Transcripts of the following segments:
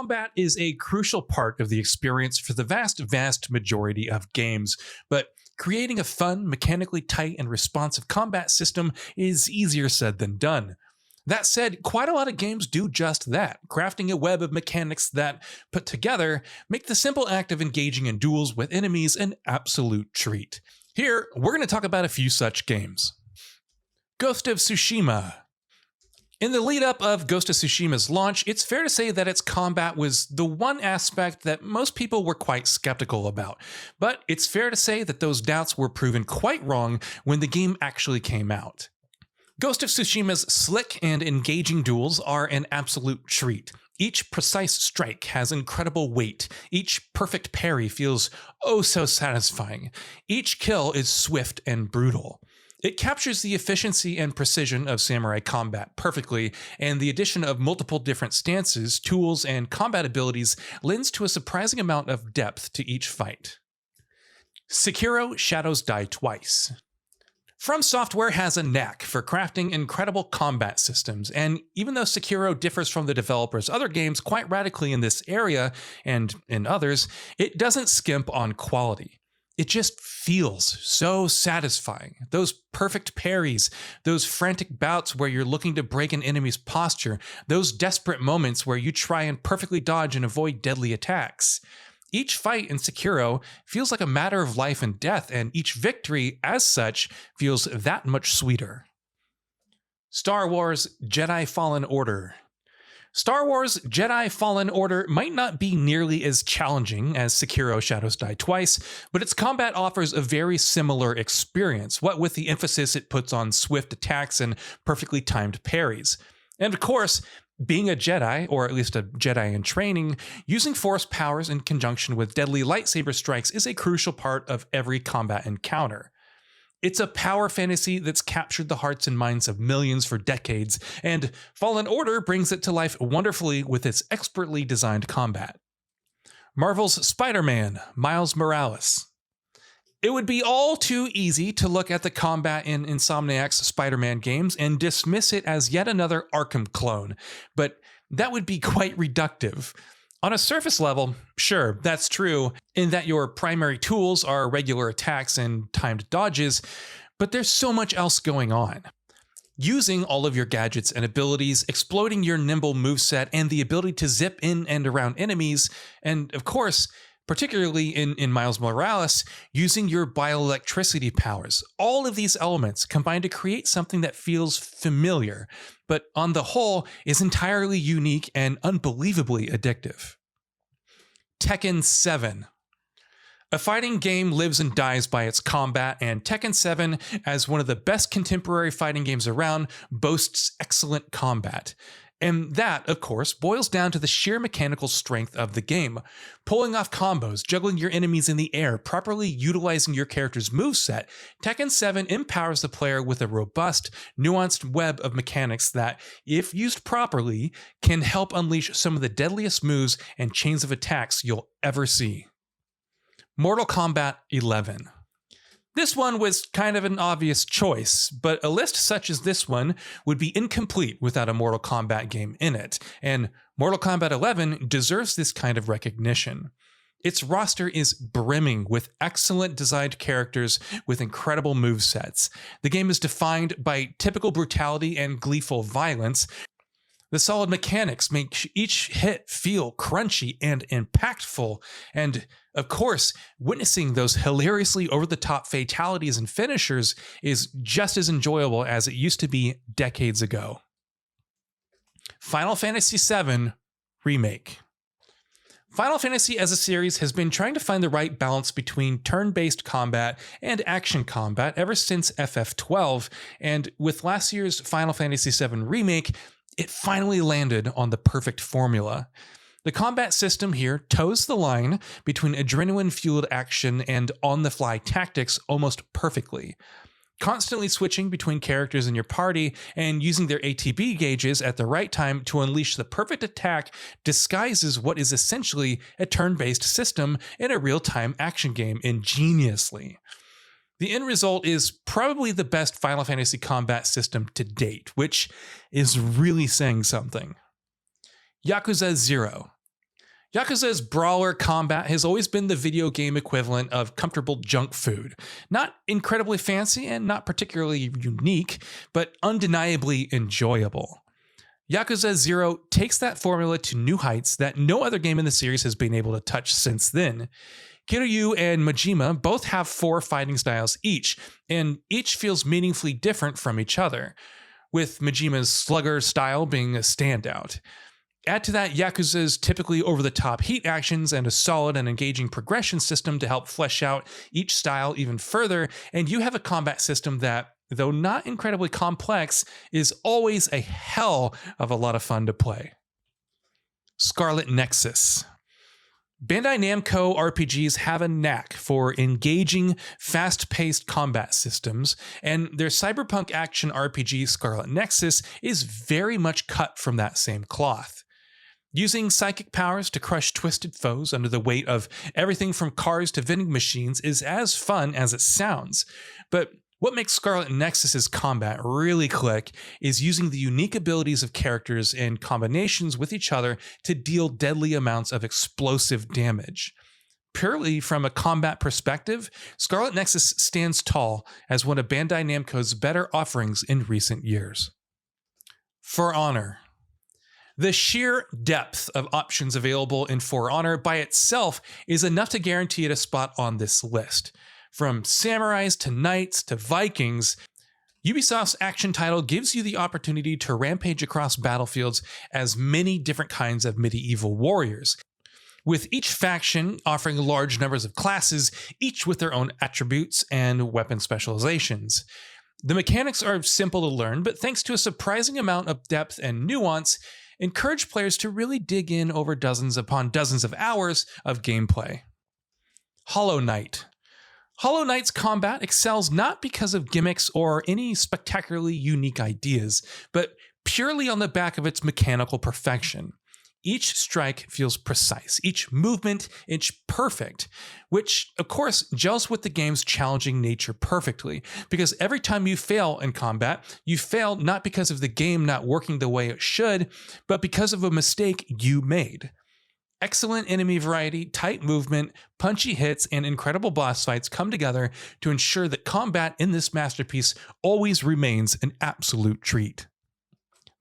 Combat is a crucial part of the experience for the vast majority of games, but creating a fun, mechanically tight, and responsive combat system is easier said than done. That said, quite a lot of games do just that, crafting a web of mechanics that, put together, make the simple act of engaging in duels with enemies an absolute treat. Here, we're going to talk about a few such games. Ghost of Tsushima. In the lead up of Ghost of Tsushima's launch, it's fair to say that its combat was the one aspect that most people were quite skeptical about. But it's fair to say that those doubts were proven quite wrong when the game actually came out. Ghost of Tsushima's slick and engaging duels are an absolute treat. Each precise strike has incredible weight. Each perfect parry feels oh so satisfying. Each kill is swift and brutal. It captures the efficiency and precision of samurai combat perfectly, and the addition of multiple different stances, tools, and combat abilities lends to a surprising amount of depth to each fight. SEKIRO Shadows Die Twice. From Software has a knack for crafting incredible combat systems, and even though SEKIRO differs from the developer's other games quite radically in this area and in others, it doesn't skimp on quality. It just feels so satisfying. Those perfect parries, those frantic bouts where you're looking to break an enemy's posture, those desperate moments where you try and perfectly dodge and avoid deadly attacks. Each fight in SEKIRO feels like a matter of life and death, and each victory, as such, feels that much sweeter. Star Wars Jedi Fallen Order. Star Wars Jedi Fallen Order might not be nearly as challenging as SEKIRO Shadows Die Twice, but its combat offers a very similar experience, what with the emphasis it puts on swift attacks and perfectly timed parries. And of course, being a Jedi, or at least a Jedi in training, using force powers in conjunction with deadly lightsaber strikes is a crucial part of every combat encounter. It's a power fantasy that's captured the hearts and minds of millions for decades, and Fallen Order brings it to life wonderfully with its expertly designed combat. Marvel's Spider-Man, Miles Morales. It would be all too easy to look at the combat in Insomniac's Spider-Man games and dismiss it as yet another Arkham clone, but that would be quite reductive. On a surface level, sure, that's true, in that your primary tools are regular attacks and timed dodges, but there's so much else going on. Using all of your gadgets and abilities, exploiting your nimble moveset, and the ability to zip in and around enemies, and of course, particularly in Miles Morales, using your bioelectricity powers. All of these elements combine to create something that feels familiar, but on the whole is entirely unique and unbelievably addictive. Tekken 7. A fighting game lives and dies by its combat, and Tekken 7, as one of the best contemporary fighting games around, boasts excellent combat. And that, of course, boils down to the sheer mechanical strength of the game. Pulling off combos, juggling your enemies in the air, properly utilizing your character's moveset, Tekken 7 empowers the player with a robust, nuanced web of mechanics that, if used properly, can help unleash some of the deadliest moves and chains of attacks you'll ever see. Mortal Kombat 11. This one was kind of an obvious choice, but a list such as this one would be incomplete without a Mortal Kombat game in it, and Mortal Kombat 11 deserves this kind of recognition. Its roster is brimming with excellent designed characters with incredible movesets. The game is defined by typical brutality and gleeful violence. The solid mechanics make each hit feel crunchy and impactful, and of course, witnessing those hilariously over-the-top fatalities and finishers is just as enjoyable as it used to be decades ago. Final Fantasy VII Remake. Final Fantasy as a series has been trying to find the right balance between turn-based combat and action combat ever since FF12, and with last year's Final Fantasy VII Remake, it finally landed on the perfect formula. The combat system here toes the line between adrenaline-fueled action and on-the-fly tactics almost perfectly. Constantly switching between characters in your party and using their ATB gauges at the right time to unleash the perfect attack disguises what is essentially a turn-based system in a real-time action game ingeniously. The end result is probably the best Final Fantasy combat system to date, which is really saying something. Yakuza 0. Yakuza's brawler combat has always been the video game equivalent of comfortable junk food. Not incredibly fancy and not particularly unique, but undeniably enjoyable. Yakuza 0 takes that formula to new heights that no other game in the series has been able to touch since then. Kiryu and Majima both have 4 fighting styles each, and each feels meaningfully different from each other, with Majima's slugger style being a standout. Add to that Yakuza's typically over-the-top heat actions and a solid and engaging progression system to help flesh out each style even further, and you have a combat system that, though not incredibly complex, is always a hell of a lot of fun to play. SCARLET NEXUS. Bandai Namco RPGs have a knack for engaging, fast-paced combat systems, and their cyberpunk action RPG SCARLET NEXUS is very much cut from that same cloth. Using psychic powers to crush twisted foes under the weight of everything from cars to vending machines is as fun as it sounds, but what makes SCARLET NEXUS's combat really click is using the unique abilities of characters and combinations with each other to deal deadly amounts of explosive damage. Purely from a combat perspective, SCARLET NEXUS stands tall as one of Bandai Namco's better offerings in recent years. For Honor. The sheer depth of options available in For Honor by itself is enough to guarantee it a spot on this list. From samurais to knights to Vikings, Ubisoft's action title gives you the opportunity to rampage across battlefields as many different kinds of medieval warriors, with each faction offering large numbers of classes, each with their own attributes and weapon specializations. The mechanics are simple to learn, but thanks to a surprising amount of depth and nuance, encourage players to really dig in over dozens upon dozens of hours of gameplay. Hollow Knight. Hollow Knight's combat excels not because of gimmicks or any spectacularly unique ideas, but purely on the back of its mechanical perfection. Each strike feels precise, each movement inch perfect, which of course gels with the game's challenging nature perfectly, because every time you fail in combat, you fail not because of the game not working the way it should, but because of a mistake you made. Excellent enemy variety, tight movement, punchy hits, and incredible boss fights come together to ensure that combat in this masterpiece always remains an absolute treat.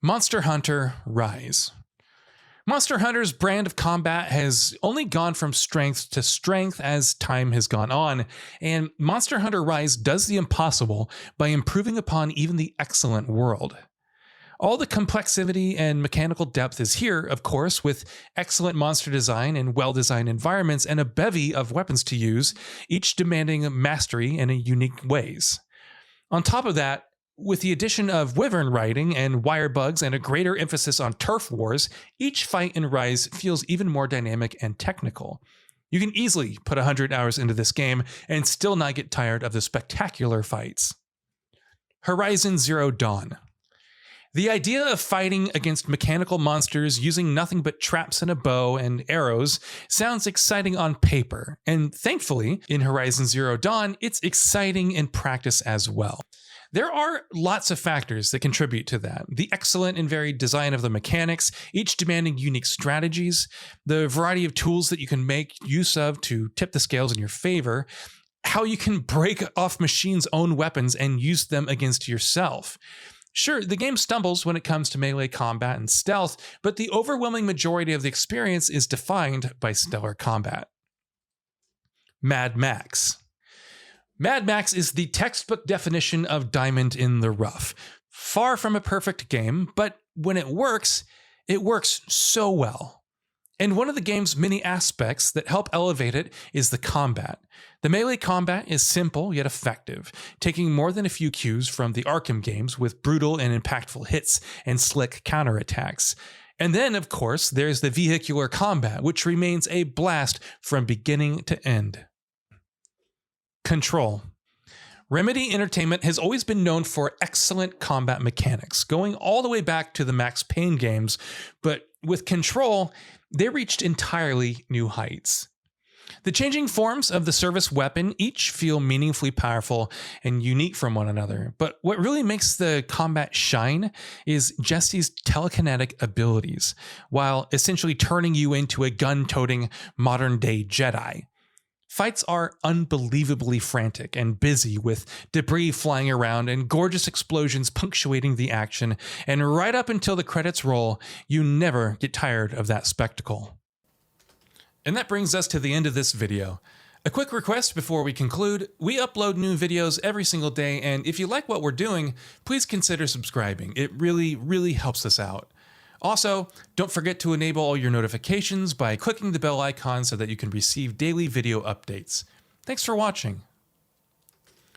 Monster Hunter Rise. Monster Hunter's brand of combat has only gone from strength to strength as time has gone on, and Monster Hunter Rise does the impossible by improving upon even the excellent world. All the complexity and mechanical depth is here, of course, with excellent monster design and well-designed environments and a bevy of weapons to use, each demanding mastery in unique ways. On top of that, with the addition of wyvern riding and wire bugs and a greater emphasis on turf wars, each fight in Rise feels even more dynamic and technical. You can easily put 100 hours into this game and still not get tired of the spectacular fights. Horizon Zero Dawn. The idea of fighting against mechanical monsters using nothing but traps and a bow and arrows sounds exciting on paper, and thankfully, in Horizon Zero Dawn, it's exciting in practice as well. There are lots of factors that contribute to that. The excellent and varied design of the mechanics, each demanding unique strategies, the variety of tools that you can make use of to tip the scales in your favor, how you can break off machines' own weapons and use them against yourself. Sure, the game stumbles when it comes to melee combat and stealth, but the overwhelming majority of the experience is defined by stellar combat. Mad Max. Mad Max is the textbook definition of diamond in the rough. Far from a perfect game, but when it works so well. And one of the game's many aspects that help elevate it is the combat. The melee combat is simple yet effective, taking more than a few cues from the Arkham games with brutal and impactful hits and slick counterattacks. And then, of course, there's the vehicular combat, which remains a blast from beginning to end. Control. Remedy Entertainment has always been known for excellent combat mechanics, going all the way back to the Max Payne games, but with Control, they reached entirely new heights. The changing forms of the service weapon each feel meaningfully powerful and unique from one another, but what really makes the combat shine is Jesse's telekinetic abilities, while essentially turning you into a gun-toting modern-day Jedi. Fights are unbelievably frantic and busy, with debris flying around and gorgeous explosions punctuating the action, and right up until the credits roll, you never get tired of that spectacle. And that brings us to the end of this video. A quick request before we conclude: we upload new videos every single day, and if you like what we're doing, please consider subscribing. It really helps us out. Also, don't forget to enable all your notifications by clicking the bell icon so that you can receive daily video updates. Thanks for watching.